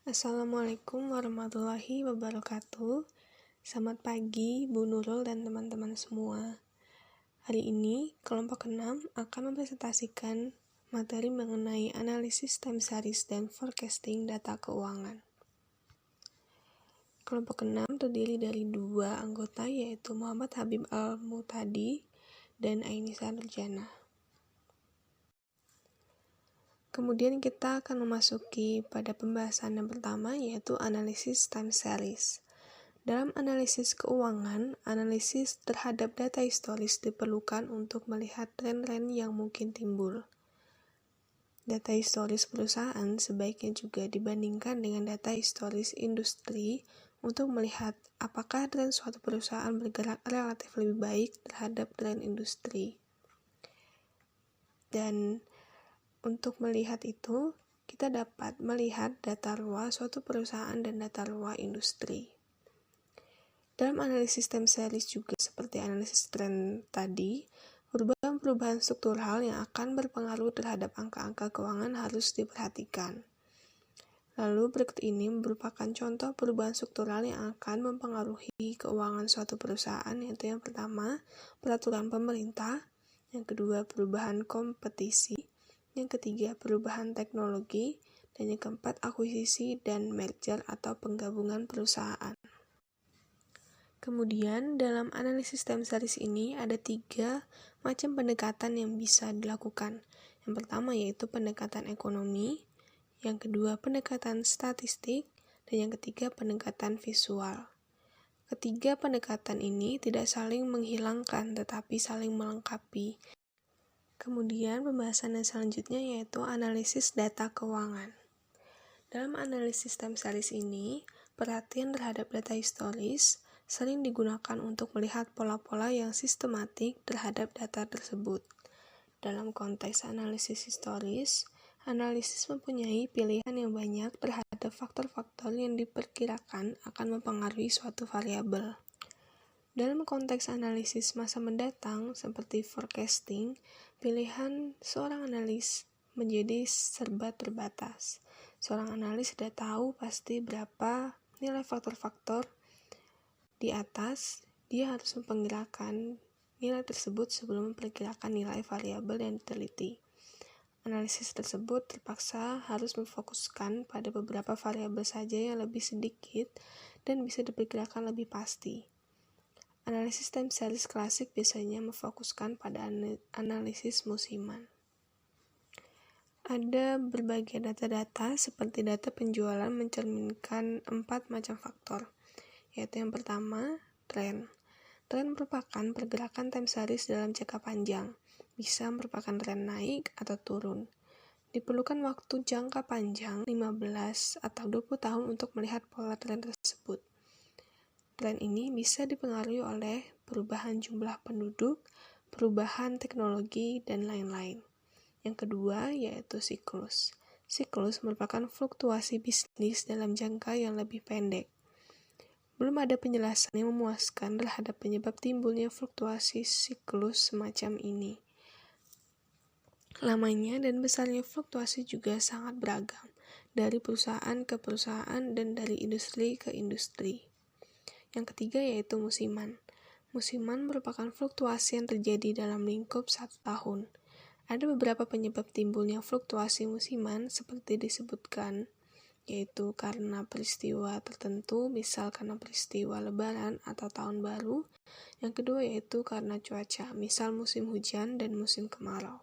Assalamualaikum warahmatullahi wabarakatuh. Selamat pagi Bu Nurul dan teman-teman semua. Hari ini kelompok 6 akan mempresentasikan materi mengenai analisis time series dan forecasting data keuangan. Kelompok 6 terdiri dari 2 anggota, yaitu Muhammad Habib Al-Mutadi dan Ainisa Nurjana. Kemudian kita akan memasuki pada pembahasan yang pertama, yaitu analisis time series. Dalam analisis keuangan, analisis terhadap data historis diperlukan untuk melihat tren-tren yang mungkin timbul. Data historis perusahaan sebaiknya juga dibandingkan dengan data historis industri untuk melihat apakah tren suatu perusahaan bergerak relatif lebih baik terhadap tren industri. Dan untuk melihat itu, kita dapat melihat data luar suatu perusahaan dan data luar industri. Dalam analisis time series juga seperti analisis tren tadi, perubahan-perubahan struktural yang akan berpengaruh terhadap angka-angka keuangan harus diperhatikan. Lalu berikut ini merupakan contoh perubahan struktural yang akan mempengaruhi keuangan suatu perusahaan, yaitu yang pertama, peraturan pemerintah, yang kedua, perubahan kompetisi, yang ketiga, perubahan teknologi, dan yang keempat, akuisisi dan merger atau penggabungan perusahaan. Kemudian, dalam analisis time series ini ada 3 macam pendekatan yang bisa dilakukan. Yang pertama yaitu pendekatan ekonomi, yang kedua pendekatan statistik, dan yang ketiga pendekatan visual. Ketiga pendekatan ini tidak saling menghilangkan tetapi saling melengkapi. Kemudian pembahasan yang selanjutnya yaitu analisis data keuangan. Dalam analisis time series ini, perhatian terhadap data historis sering digunakan untuk melihat pola-pola yang sistematik terhadap data tersebut. Dalam konteks analisis historis, analisis mempunyai pilihan yang banyak terhadap faktor-faktor yang diperkirakan akan mempengaruhi suatu variabel. Dalam konteks analisis masa mendatang seperti forecasting, pilihan seorang analis menjadi serba terbatas. Seorang analis sudah tahu pasti berapa nilai faktor-faktor di atas, dia harus memperkirakan nilai tersebut sebelum memperkirakan nilai variabel yang diteliti. Analisis tersebut terpaksa harus memfokuskan pada beberapa variabel saja yang lebih sedikit dan bisa diperkirakan lebih pasti. Analisis time series klasik biasanya memfokuskan pada analisis musiman. Ada berbagai data-data seperti data penjualan mencerminkan 4 macam faktor, yaitu yang pertama, tren. Tren merupakan pergerakan time series dalam jangka panjang, bisa merupakan tren naik atau turun. Diperlukan waktu jangka panjang 15 atau 20 tahun untuk melihat pola tren tersebut. Tren ini bisa dipengaruhi oleh perubahan jumlah penduduk, perubahan teknologi, dan lain-lain. Yang kedua yaitu siklus. Siklus merupakan fluktuasi bisnis dalam jangka yang lebih pendek. Belum ada penjelasan yang memuaskan terhadap penyebab timbulnya fluktuasi siklus semacam ini. Lamanya dan besarnya fluktuasi juga sangat beragam, dari perusahaan ke perusahaan dan dari industri ke industri. Yang ketiga yaitu musiman. Musiman merupakan fluktuasi yang terjadi dalam lingkup 1 tahun. Ada beberapa penyebab timbulnya fluktuasi musiman seperti disebutkan, yaitu karena peristiwa tertentu, misal karena peristiwa lebaran atau tahun baru. Yang kedua yaitu karena cuaca, misal musim hujan dan musim kemarau.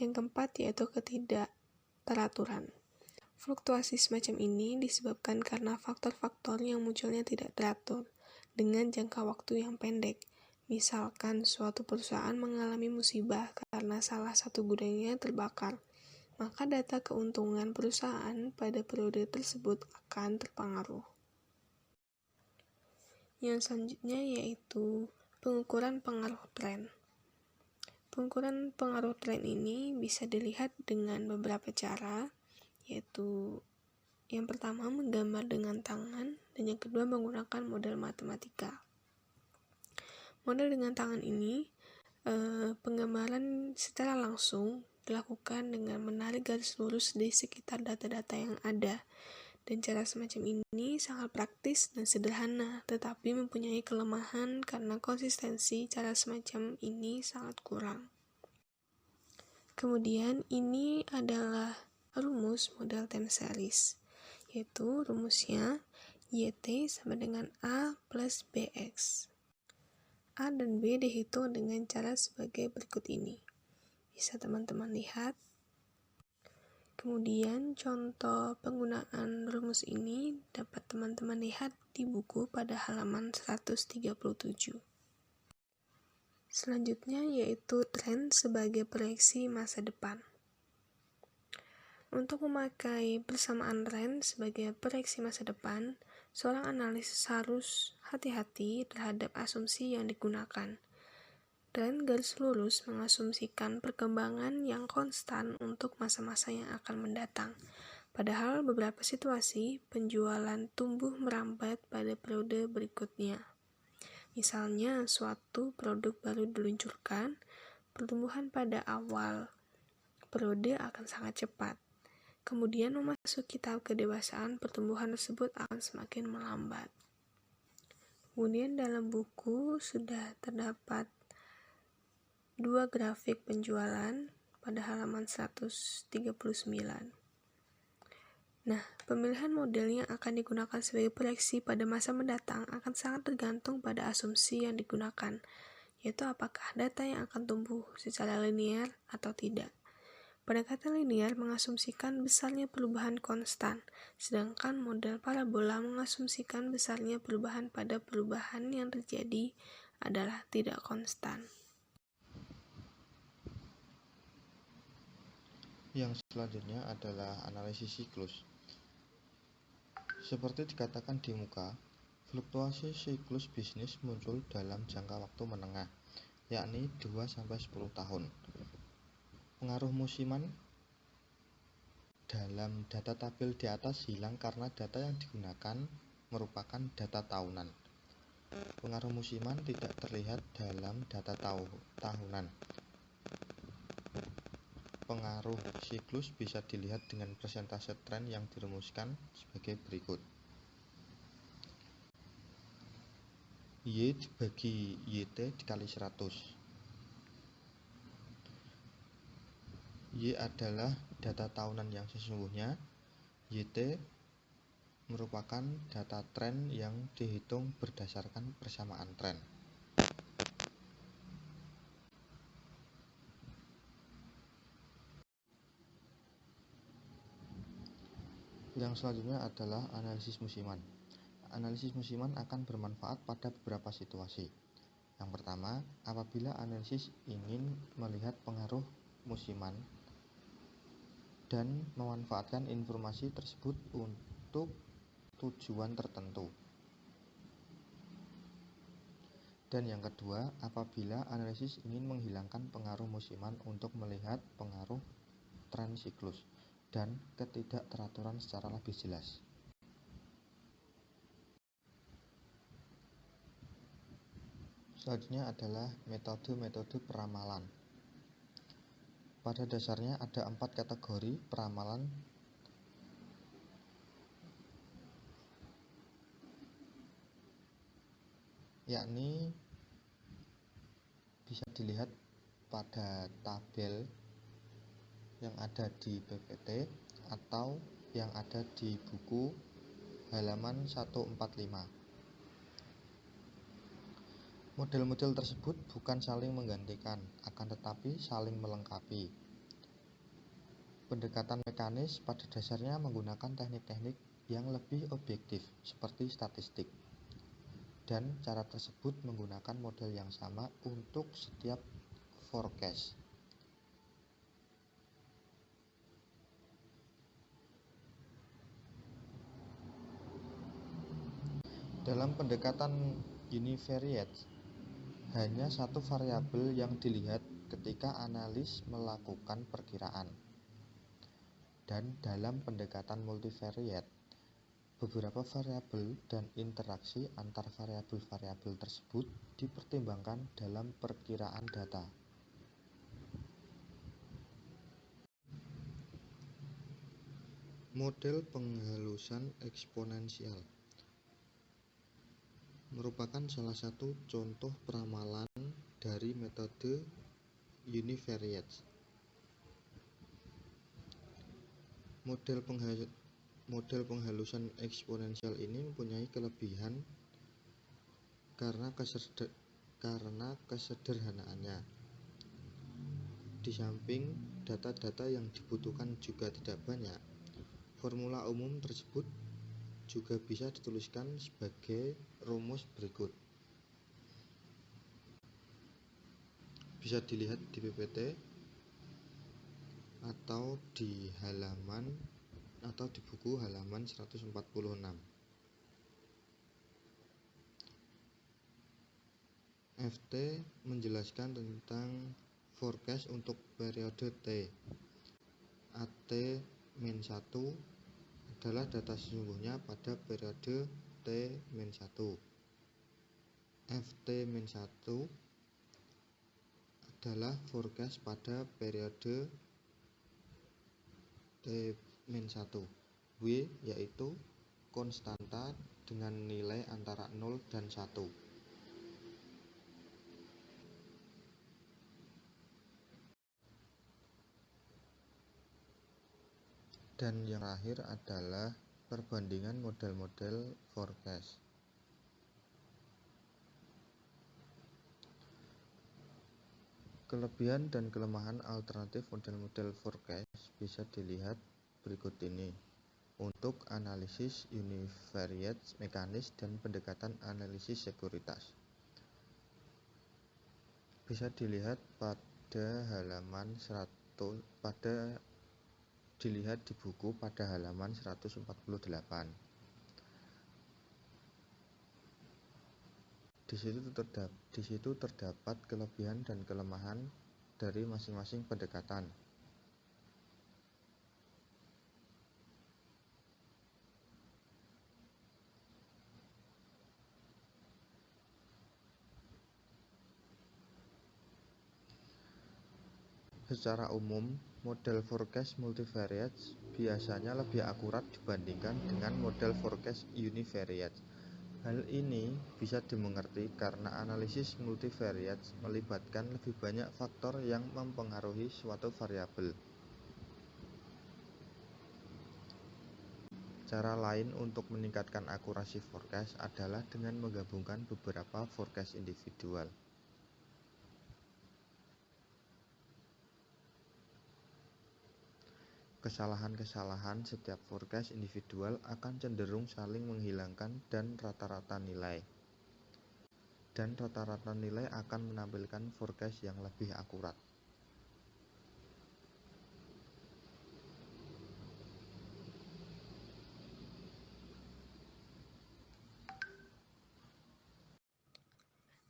Yang keempat yaitu ketidakteraturan. Fluktuasi semacam ini disebabkan karena faktor-faktor yang munculnya tidak teratur dengan jangka waktu yang pendek. Misalkan suatu perusahaan mengalami musibah karena salah satu gudangnya terbakar, maka data keuntungan perusahaan pada periode tersebut akan terpengaruh. Yang selanjutnya yaitu pengukuran pengaruh tren. Pengukuran pengaruh tren ini bisa dilihat dengan beberapa cara, yaitu yang pertama menggambar dengan tangan, dan yang kedua menggunakan model matematika. Model dengan tangan ini, penggambaran secara langsung dilakukan dengan menarik garis lurus di sekitar data-data yang ada, Dan cara semacam ini sangat praktis dan sederhana, tetapi mempunyai kelemahan karena konsistensi cara semacam ini sangat kurang. Kemudian ini adalah rumus model time series, yaitu rumusnya YT sama dengan A plus BX. A dan B dihitung dengan cara sebagai berikut ini. Bisa teman-teman lihat. Kemudian contoh penggunaan rumus ini dapat teman-teman lihat di buku pada halaman 137. Selanjutnya yaitu tren sebagai proyeksi masa depan. Untuk memakai persamaan tren sebagai proyeksi masa depan, seorang analis harus hati-hati terhadap asumsi yang digunakan. Tren garis lurus mengasumsikan perkembangan yang konstan untuk masa-masa yang akan mendatang. Padahal beberapa situasi penjualan tumbuh merambat pada periode berikutnya. Misalnya, suatu produk baru diluncurkan, pertumbuhan pada awal periode akan sangat cepat. Kemudian memasuki tahap kedewasaan, pertumbuhan tersebut akan semakin melambat. Kemudian dalam buku sudah terdapat 2 grafik penjualan pada halaman 139. Nah, pemilihan model yang akan digunakan sebagai proyeksi pada masa mendatang akan sangat tergantung pada asumsi yang digunakan, yaitu apakah data yang akan tumbuh secara linear atau tidak. Pendekatan linear mengasumsikan besarnya perubahan konstan, sedangkan model parabola mengasumsikan besarnya perubahan pada perubahan yang terjadi adalah tidak konstan. Yang selanjutnya adalah analisis siklus. Seperti dikatakan di muka, fluktuasi siklus bisnis muncul dalam jangka waktu menengah, yakni 2-10 tahun. Pengaruh musiman dalam data tabel di atas hilang karena data yang digunakan merupakan data tahunan. Pengaruh musiman tidak terlihat dalam data tahunan. Pengaruh siklus bisa dilihat dengan persentase tren yang dirumuskan sebagai berikut. Y dibagi YT dikali 100. Y adalah data tahunan yang sesungguhnya. YT merupakan data tren yang dihitung berdasarkan persamaan tren. Yang selanjutnya adalah analisis musiman. Analisis musiman akan bermanfaat pada beberapa situasi. Yang pertama, apabila analisis ingin melihat pengaruh musiman dan memanfaatkan informasi tersebut untuk tujuan tertentu. Dan yang kedua, apabila analisis ingin menghilangkan pengaruh musiman untuk melihat pengaruh tren siklus dan ketidakteraturan secara lebih jelas. Selanjutnya adalah metode-metode peramalan. Pada dasarnya ada 4 kategori peramalan, yakni bisa dilihat pada tabel yang ada di PPT atau yang ada di buku halaman 145. Model-model tersebut bukan saling menggantikan, akan tetapi saling melengkapi. Pendekatan mekanis pada dasarnya menggunakan teknik-teknik yang lebih objektif seperti statistik. Dan cara tersebut menggunakan model yang sama untuk setiap forecast. Dalam pendekatan univariate, hanya satu variabel yang dilihat ketika analis melakukan perkiraan. Dan dalam pendekatan multivariate, beberapa variabel dan interaksi antar variabel-variabel tersebut dipertimbangkan dalam perkiraan data. Model penghalusan eksponensial merupakan salah satu contoh peramalan dari metode univariate. Model penghalusan eksponensial ini mempunyai kelebihan karena kesederhanaannya. Di samping data-data yang dibutuhkan juga tidak banyak, formula umum tersebut juga bisa dituliskan sebagai rumus berikut. Bisa dilihat di PPT atau di buku halaman 146. FT menjelaskan tentang forecast untuk periode T. AT-1 adalah data sesungguhnya pada periode T-1. FT-1 adalah forecast pada periode T-1. W yaitu konstanta dengan nilai antara 0 dan 1. Dan yang terakhir adalah perbandingan model-model forecast. Kelebihan dan kelemahan alternatif model-model forecast bisa dilihat berikut ini. Untuk analisis univariate mekanis dan pendekatan analisis sekuritas, bisa dilihat dilihat di buku pada halaman 148. Di situ terdapat kelebihan dan kelemahan dari masing-masing pendekatan. Secara umum, model forecast multivariate biasanya lebih akurat dibandingkan dengan model forecast univariate. Hal ini bisa dimengerti karena analisis multivariate melibatkan lebih banyak faktor yang mempengaruhi suatu variabel. Cara lain untuk meningkatkan akurasi forecast adalah dengan menggabungkan beberapa forecast individual. Kesalahan-kesalahan setiap forecast individual akan cenderung saling menghilangkan dan rata-rata nilai akan menampilkan forecast yang lebih akurat.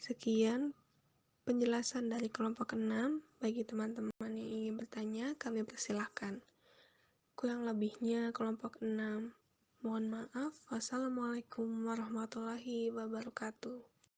Sekian penjelasan dari kelompok 6. Bagi teman-teman yang ingin bertanya, kami persilahkan. Kurang lebihnya kelompok 6. Mohon maaf. Wassalamualaikum warahmatullahi wabarakatuh.